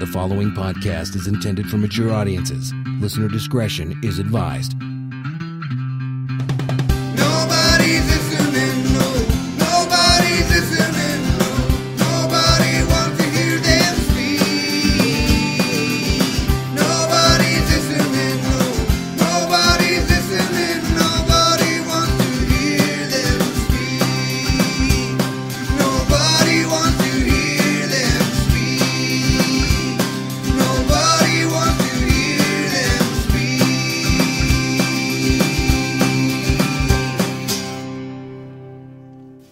The following podcast is intended for mature audiences. Listener discretion is advised. Nobody's listening, no. Nobody's listening, no. Nobody wants to hear them speak. Nobody's listening, no. Nobody's listening. Nobody wants to hear them speak. Nobody wants to hear them speak. Nobody wants to hear them speak.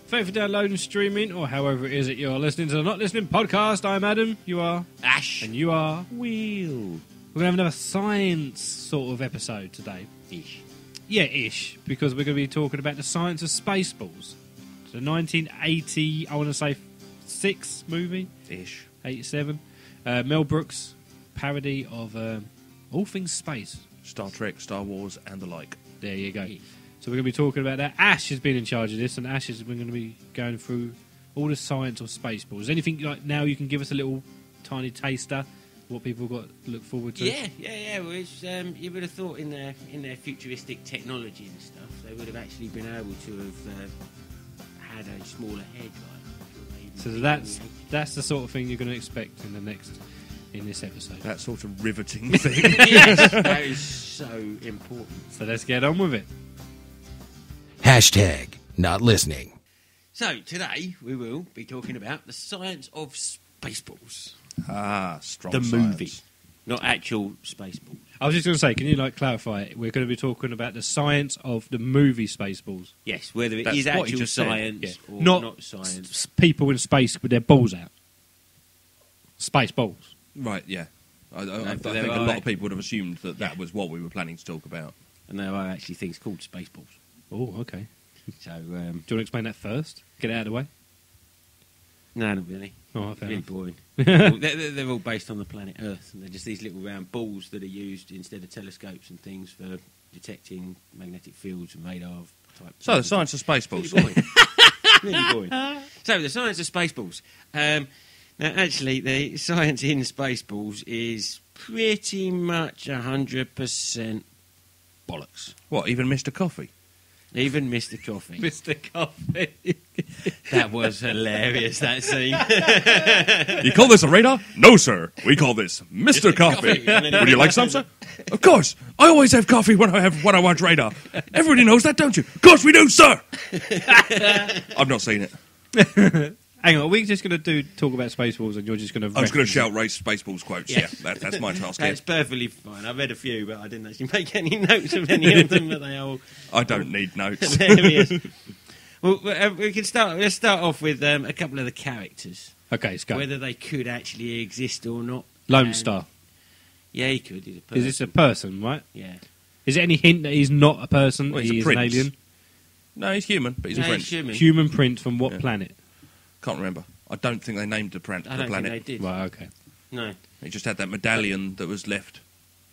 Thank you for downloading, streaming, or however it is that you're listening to the Not Listening podcast. I'm Adam, you are Ash. and you are. Wheel. We're going to have another science sort of episode today. Ish. Yeah, ish, because we're going to be talking about the science of Spaceballs. It's a 1980, I want to say, 6 movie. Ish. 87. Mel Brooks parody of all things space. Star Trek, Star Wars, and the like. There you go. So we're going to be talking about that. Ash has been in charge of this, and Ash is we're going to be going through all the science of Spaceballs. Anything like now you can give us a little tiny taster what people got to look forward to? Yeah. Well, it's, you would have thought in their futuristic technology and stuff, they would have actually been able to have had a smaller head. So that's the sort of thing you're going to expect in this episode. That sort of riveting thing. Yes, that is so important. So let's get on with it. Hashtag not listening. So today we will be talking about the science of Spaceballs, Strong the science. movie, not actual Spaceballs. I was just going to say, can you clarify it? We're going to be talking about the science of the movie Spaceballs. Yes, whether it That's is what you actual just said. science Yeah. or Not not science. People in space with their balls out. Spaceballs. Right, yeah. I but think there a are- lot of people would have assumed that was what we were planning to talk about. And there are actually things called Spaceballs. Oh, okay. So, Do you want to explain that first? Get it out of the way. no, not really. Oh, fair Really enough. boring. they're all based on the planet Earth, and they're just these little round balls that are used instead of telescopes and things for detecting magnetic fields and radar type. So, the science of Spaceballs. Really boring. Really boring. So, the science of Spaceballs. Now, actually, the science in Spaceballs is pretty much 100% bollocks. What, even Mr. Coffee? Even Mr. Coffee. Mr. Coffee. That was hilarious, that scene. You call this a radar? No, sir. We call this Mr. Coffee. Would you like some, sir? Of course. I always have coffee when I watch radar. Everybody knows that, don't you? Of course we do, sir. I've not seen it. Hang on, are we just going to talk about Spaceballs and you're just going to... I'm just going to shout race Spaceballs quotes. Yeah, that's my task here. That's perfectly fine. I read a few, but I didn't actually make any notes of any of them. But they all I don't need notes. hilarious. Well, we can start. Let's start off with a couple of the characters, Okay, let's go. whether they could actually exist or not. Lone Star. Yeah, he could. He's a person. Is this a person, right? Yeah. Is there any hint that he's not a person? Well, he's a he is an prince. alien? No, he's human, but he's a No, prince. he's human. Human print from what Yeah. planet? Can't remember. I don't think they named the I don't planet. think they did. Right, okay. No. He just had that medallion that was left.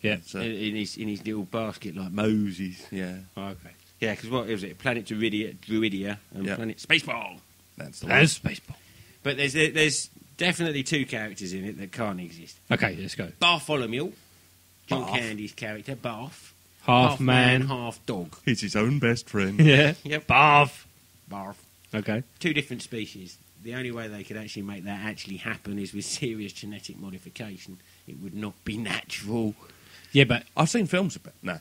Yeah. So, In his little basket like Moses. yeah, Oh, okay. Yeah, because what was it? Planet Druidia and Yeah. Planet Spaceball. that's the one. That's Spaceball. But there's definitely two characters in it that can't exist. Okay, let's go. Bartholomew, John Barth. Candy's character, Barth. Half man. half dog. He's his own best friend. Yeah. Yep. Barf. Barth. Okay. Two different species. The only way they could actually make that actually happen is with serious genetic modification. It would not be natural. Yeah, but I've seen films about no.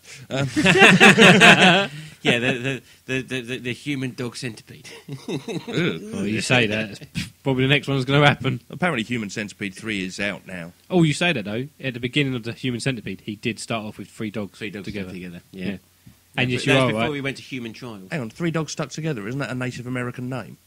Yeah, the human dog centipede. well, you say that. It's probably the next one's going to happen. Apparently, Human Centipede 3 is out now. Oh, you say that, though. At the beginning of the Human Centipede, he did start off with 3 dogs, together. Yeah. Yeah. And yes, But you that's are before right. we went to human trials. Hang on, 3 dogs stuck together. Isn't that a Native American name?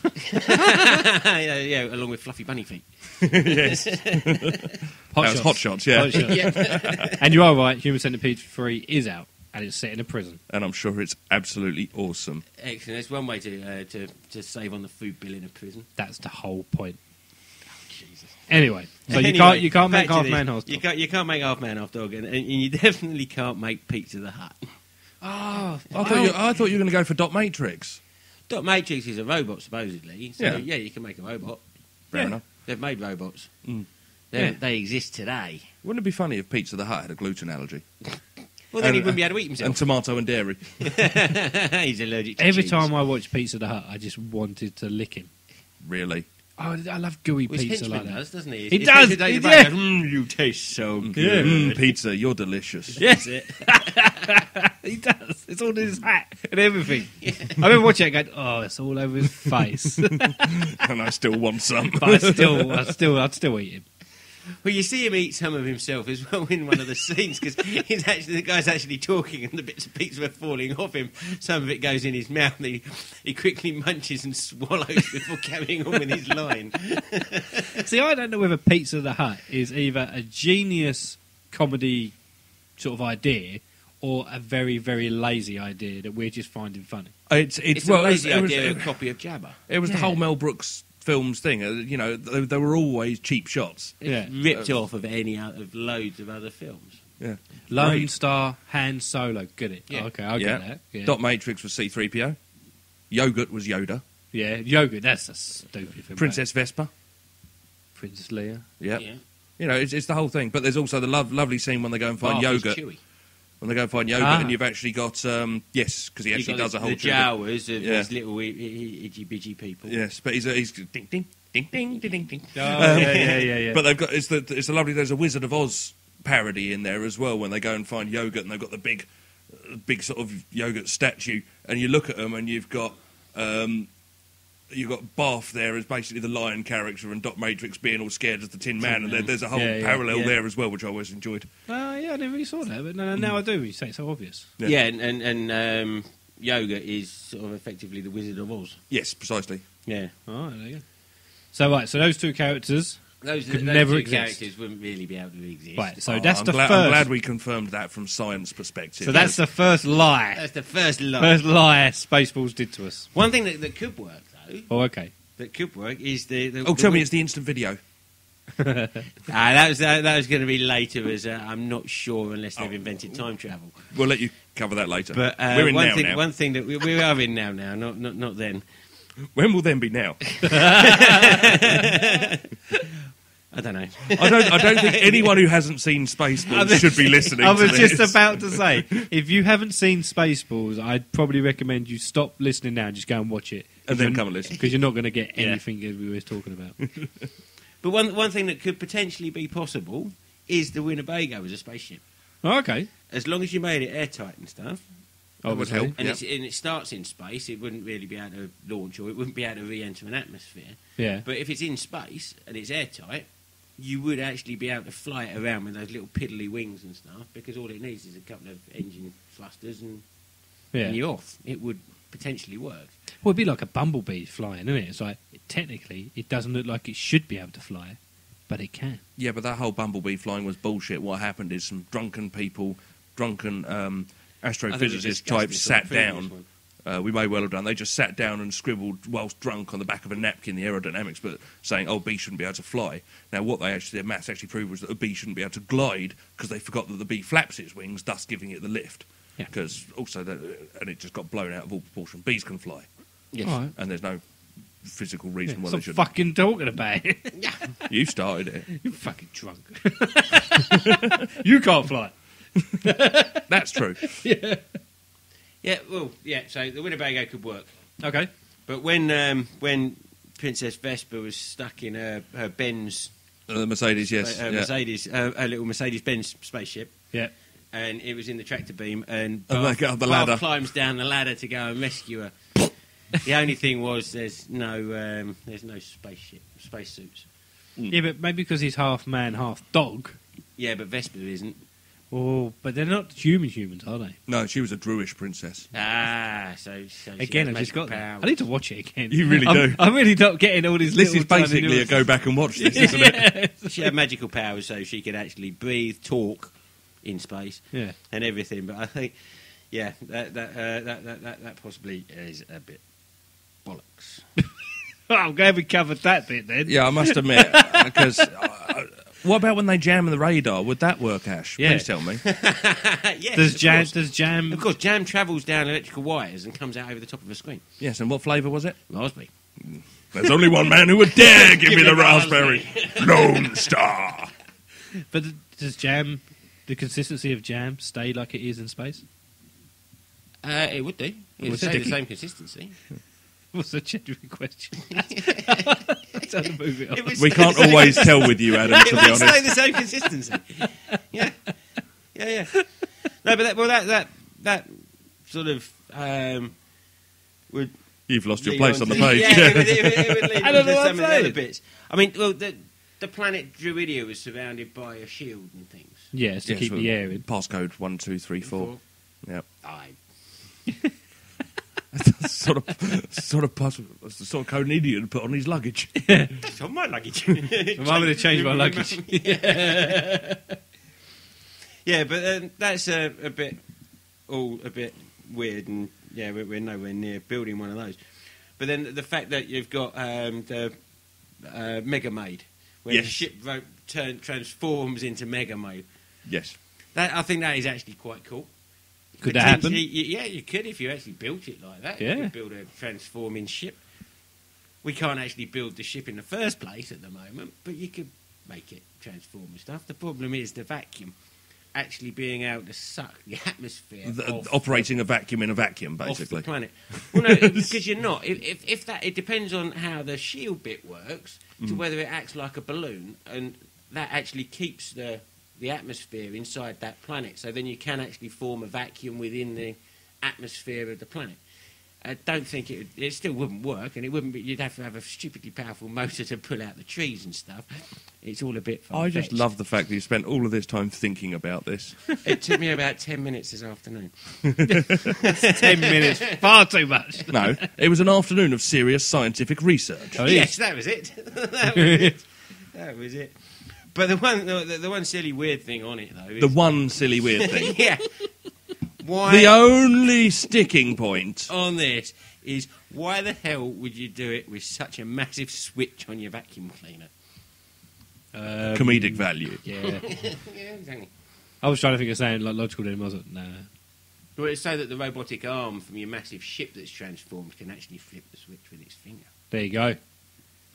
yeah, along with fluffy bunny feet. Yes. Hot That was Hot Shots, yeah. Hot Shots. And you are right, Human Centipede 3 is out, and it's set in a prison. And I'm sure it's absolutely awesome. Excellent. That's one way to save on the food bill in a prison. That's the whole point. Jesus. Anyway, so Anyway, you can't make back to half this. man, half dog. You can't make half man, half dog, and you definitely can't make Pizza the Hut. Oh, I thought you were going to go for Dot Matrix. Dot Matrix is a robot, supposedly. So, Yeah. yeah, you can make a robot. Fair Yeah. enough. They've made robots. Mm. They exist today. Wouldn't it be funny if Pizza the Hut had a gluten allergy? Well, then he wouldn't be able to eat And himself. tomato and dairy. He's allergic to Every cheese. time I watch Pizza the Hut, I just wanted to lick him. Really? Oh, I love gooey Well, his pizza henchman like that. does, doesn't he? He His does, henchman he- takes the bag yeah. and goes, you taste so good. Pizza, you're delicious. Yes, he does. It's all in his hat and everything. I remember watching it going, oh, it's all over his face. And I still want some. But I'd still eat him. Well, you see him eat some of himself as well in one of the scenes because the guy's actually talking and the bits of pizza are falling off him. Some of it goes in his mouth and he quickly munches and swallows before carrying on with his line. See, I don't know whether Pizza the Hut is either a genius comedy sort of idea or a very, very lazy idea that we're just finding funny. It's It's well, a lazy it was- idea, a copy of Jabba. It was the whole Mel Brooks films thing. You know, they were always cheap shots. Yeah. Ripped off of loads of other films. Yeah. Lone Great. Star, Han Solo, get it? Yeah. Okay, I get that. Yeah. Dot Matrix was C-3PO. Yogurt was Yoda. Yeah, yogurt, that's a stupid thing. Princess Vespa. Princess Leia. Yep. Yeah. You know, it's the whole thing. But there's also the lovely scene when they go and find Bath is yogurt. Chewy. When they go and find yogurt, Ah. and you've actually got yes, because he You've actually got does a whole the Jawas of Yeah. these little itchy bitchy people. Yes, but he's ding ding ding ding ding ding ding. Yeah. But they've got it's the lovely. There's a Wizard of Oz parody in there as well when they go and find yogurt, and they've got the big sort of yogurt statue, and you look at them, and you've got Bath there as basically the lion character, and Dot Matrix being all scared as the Tin Man, and there's a whole parallel there as well, which I always enjoyed. Yeah, I never really saw that, but now I do. You say it's so obvious. Yeah. Yeah, and yogurt is sort of effectively the Wizard of Oz. Yes, precisely. Yeah. All right, there you go. So those two characters. Those Could those never two exist. characters wouldn't really be able to exist. Right, so Oh, that's I'm the glad, first. I'm glad we confirmed that from science perspective. So that's the first lie. That's the first lie. First lie Spaceballs did to us. One thing that could work, though, Oh, okay. is the tell me it's the instant video. that was going to be later, as I'm not sure unless they've invented time travel. We'll let you cover that later. But We're in one now. one thing that we are in now, not then. When will then be now? I don't know. I don't think anyone who hasn't seen Spaceballs should be listening. I was to this. just about to say, if you haven't seen Spaceballs, I'd probably recommend you stop listening now and just go and watch it. And then come and listen. Because you're not going to get Yeah. anything that we were talking about. But one thing that could potentially be possible is the Winnebago as a spaceship. Oh, okay. As long as you made it airtight and stuff, That would Obviously. help. and, Yeah. and it starts in space, it wouldn't really be able to launch or it wouldn't be able to re-enter an atmosphere. Yeah. But if it's in space and it's airtight, you would actually be able to fly it around with those little piddly wings and stuff because all it needs is a couple of engine thrusters and Yeah. you're off. It would potentially work. Well, it'd be like a bumblebee flying, isn't it? It's like, technically, it doesn't look like it should be able to fly, but it can. Yeah, but that whole bumblebee flying was bullshit. What happened is some drunken people, astrophysicist types sat down. We may well have done. They just sat down and scribbled whilst drunk on the back of a napkin the aerodynamics, but saying, "Oh, bee shouldn't be able to fly." Now, what their maths actually proved was that a bee shouldn't be able to glide because they forgot that the bee flaps its wings, thus giving it the lift. Yeah. Because and it just got blown out of all proportion. Bees can fly, Yes. All right. and there's no physical reason why Stop they shouldn't. fucking talking about it. You started it. You're fucking drunk. You can't fly. That's true. Yeah, well, yeah, so the Winnebago could work. Okay. But when Princess Vespa was stuck in her Benz, The Mercedes, yes. her yeah. Mercedes, her little Mercedes-Benz spaceship, Yeah. and it was in the tractor beam, and And they go up the Bath ladder. climbs down the ladder to go and rescue her. The only thing was there's no spacesuits. Yeah, but maybe because he's half man, half dog. Yeah, but Vespa isn't. Oh, but they're not humans, are they? No, she was a Druish princess. So she Again, has I just got magical that. powers. I need to watch it again. You really I'm, do. I'm really not getting all these This little is basically tiny a nuances. go back and watch this, isn't it? She had magical powers, so she could actually breathe, talk in space, Yeah. and everything. But I think, yeah, that possibly is a bit bollocks. Oh, I'm glad we covered that bit then. Yeah, I must admit, because what about when they jam the radar? Would that work, Ash? Yeah. Please tell me. Yes, Does of jam? course. Does jam? Of course, jam travels down electrical wires and comes out over the top of a screen. Yes, and what flavour was it? Raspberry. There's only one man who would dare give me the raspberry. Lone Star. But does jam, the consistency of jam, stay like it is in space? It would do. It would stay the same consistency. What's a genuine question? Trying to move it on. It would We stay can't the same- always tell with you, Adam, to It be would honest. stay the same consistency. Yeah. No, but that sort of would. You've lost your lead place on the page. Yeah, it would lead I don't on to know what some I'm of the saying. other bits. I mean, well, the planet Druidia was surrounded by a shield and things. Yes, to Yes, keep well, the air in. Passcode 1234. Yep. Aye. sort of code an idiot to put on his luggage. It's on my luggage. I'm going to change my luggage. Yeah, but that's a bit weird, and yeah, we're nowhere near building one of those. But then the fact that you've got the Mega Maid, where Yes. the ship transforms into Mega Maid. Yes. I think that is actually quite cool. Could that happen? Potentially, yeah, you could if you actually built it like that. Yeah. You could build a transforming ship. We can't actually build the ship in the first place at the moment, but you could make it transform and stuff. The problem is the vacuum. Actually being able to suck the atmosphere off Operating a vacuum in a vacuum, off basically. the planet. Well, no, because you're not. If that, it depends on how the shield bit works, to whether it acts like a balloon, and that actually keeps the atmosphere inside that planet. So then you can actually form a vacuum within the atmosphere of the planet. I don't think it still wouldn't work, and it wouldn't be. You'd have to have a stupidly powerful motor to pull out the trees and stuff. It's all a bit I just far-fetched. love the fact that you spent all of this time thinking about this. It took me about 10 minutes this afternoon. 10 minutes, far too much. No, it was an afternoon of serious scientific research. Oh, Yes, that was it. That was it. That was it. But the one silly weird thing on it though is The one silly weird thing. yeah. Why The only sticking point. on this is why the hell would you do it with such a massive switch on your vacuum cleaner? Comedic value. Yeah. Yeah, exactly. I was trying to think of saying like logical then, wasn't? Nah. Well, it's so that the robotic arm from your massive ship that's transformed can actually flip the switch with its finger. There you go.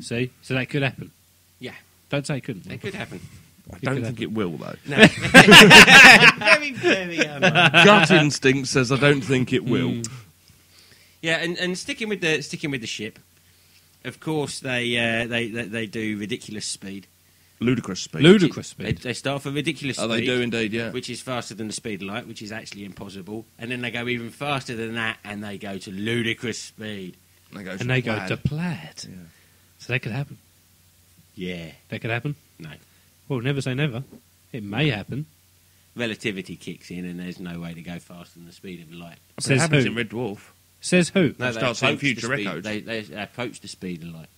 See? So that could happen. Yeah, Don't say it couldn't. that could happen. I don't think it will, though. No. Very, very unlikely. Gut instinct says I don't think it will. Yeah, and sticking with the ship, of course they do ridiculous speed. Ludicrous speed. Ludicrous speed. They start for ridiculous speed. Oh, they do indeed, yeah. Which is faster than the speed of light, which is actually impossible. And then they go even faster than that, and they go to ludicrous speed. And they go to plaid. Yeah. So that could happen. Yeah. That could happen. No. Well, never say never. It may happen. Relativity kicks in, and there's no way to go faster than the speed of light. But it Says happens who? in Red Dwarf. Says who? No, Start seeing approach the future speed. echoes. They approach the speed of light.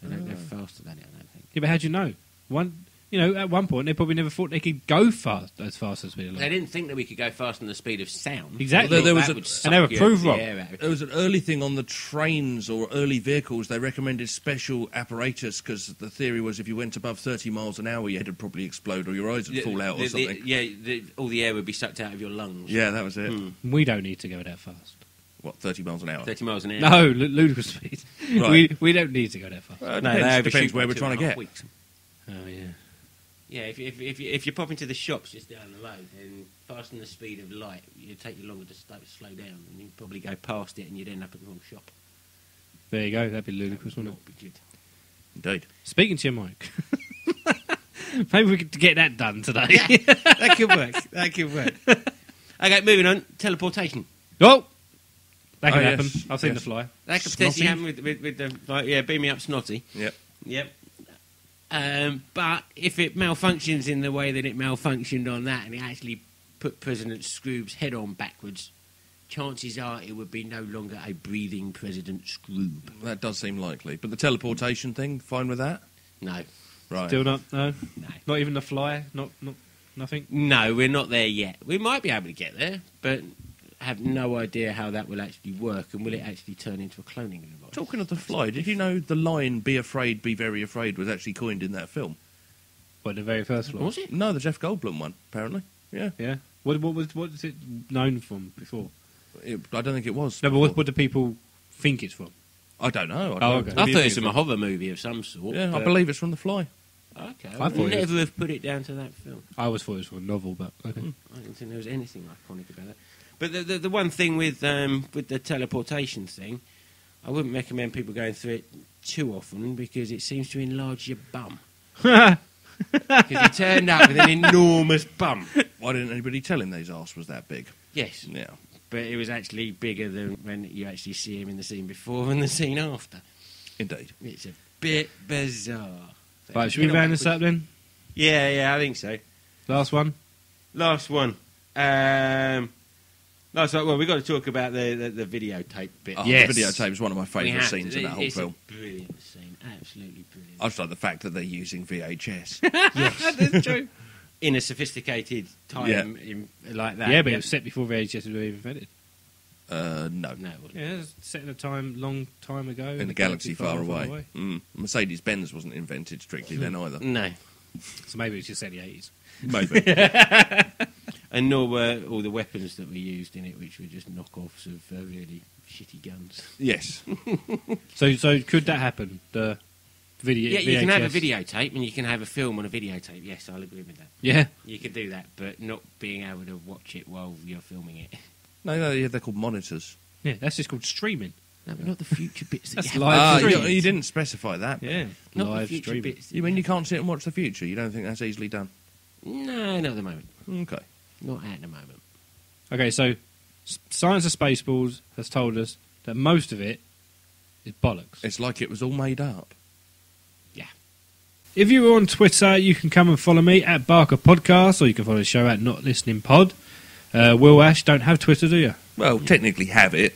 They don't go faster than it, I don't think. Yeah, but how do you know? At one point, they probably never thought they could go fast as speed of They light. didn't think that we could go faster than the speed of sound. Exactly. They There thought was that a- would and they were suck proved the wrong. air out of it. There was an early thing on the trains or early vehicles. They recommended special apparatus because the theory was if you went above 30 miles an hour, your head would probably explode or your eyes would fall out or something. All the air would be sucked out of your lungs. Yeah, that was it. We don't need to go that fast. What, 30 miles an hour? 30 miles an hour. No, ludicrous speed. Right. We don't need to go that fast. Well, it No, depends, they depends overshoot where by we're trying to 2.5 get. weeks. Oh, yeah. Yeah, if you pop into the shops just down the road and fasten the speed of light, it'd take you longer to slow down, and you'd probably go past it and you'd end up at the wrong shop. There you go. That'd be ludicrous, wouldn't it? Not be good. Indeed. Speaking to your mic. Maybe we could get that done today. That could work. That could work. Okay, moving on. Teleportation. Oh! That could Oh, happen. yes, I've seen yes. the fly. That could Snotty? potentially happen with the beam me up snotty. Yep. Yep. But if it malfunctions in the way that it malfunctioned on that, and it actually put President Scrooge's head on backwards, chances are it would be no longer a breathing President Scrooge. That does seem likely. But the teleportation thing, fine with that? No. Right. Still not? No? No. Not even the fly? Not nothing? No, we're not there yet. We might be able to get there, but have no idea how that will actually work, and will it actually turn into a cloning device? Talking of the fly, did you know the line "Be afraid, be very afraid" was actually coined in that film? What, the very first fly? Was it? No, the Jeff Goldblum one, apparently. Yeah. Yeah. What was it known from before? I don't think it was. No, but before. what do people think it's from? I don't know. Oh, don't know. okay. I What do you thought it think was from it's a hover movie of some sort. Yeah, I but- believe it's from The Fly. Okay, I I thought would it was- never have put it down to that film. I always thought it was from a novel, but okay. I didn't think there was anything iconic about that. But the one thing with the teleportation thing, I wouldn't recommend people going through it too often because it seems to enlarge your bum. Because he turned up with an enormous bum. Why didn't anybody tell him that his arse was that big? Yes, Yeah. but it was actually bigger than when you actually see him in the scene before and the scene after. Indeed. It's a bit bizarre. Right, should we round this up then? Yeah, I think so. Last one? Last one. Well, we've got to talk about the videotape bit. Oh, Yes. The videotape is one of my We favourite have scenes to. in that whole It's film. a brilliant scene. Absolutely brilliant. I just like the fact that they're using VHS. That's true. In a sophisticated time like that. Yeah, but it was set before VHS was even invented. No. No, it wasn't. Yeah, it was set in a long time ago. In a galaxy far away. Mercedes-Benz wasn't invented strictly then either. No. So maybe it's just set in the 80s. Maybe. And nor were all the weapons that we used in it, which were just knockoffs of really shitty guns. Yes. So could that happen? The video? Yeah, you VHS? can have a videotape and you can have a film on a videotape. Yes, I'll agree with that. Yeah. You can do that, but not being able to watch it while you're filming it. No, yeah, they're called monitors. Yeah, that's just called streaming. No, but not the future bits. That That's you live have. stream. you didn't specify that. Yeah, Not live the future streaming. bits. You mean you can't sit and watch the future? You don't think that's easily done? No, not at the moment. Okay. Not at the moment. Okay, so Science of Spaceballs has told us that most of it is bollocks. It's like it was all made up. Yeah. If you were on Twitter, you can come and follow me at Barker Podcast, or you can follow the show at Not Listening Pod. Will, Ash, don't have Twitter, do you? Well, technically have it.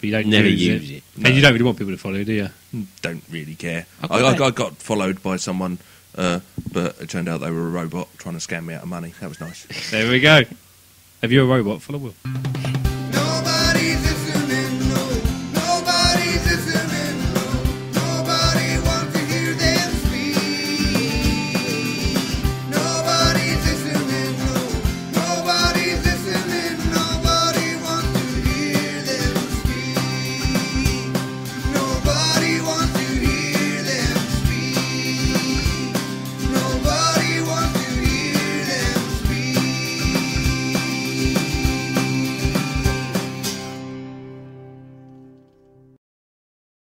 But you don't Never use use it. And you don't really want people to follow you, do you? Don't really care. I I got followed by someone, but it turned out they were a robot trying to scam me out of money. That was nice. There we go. If you're a robot, follow Will.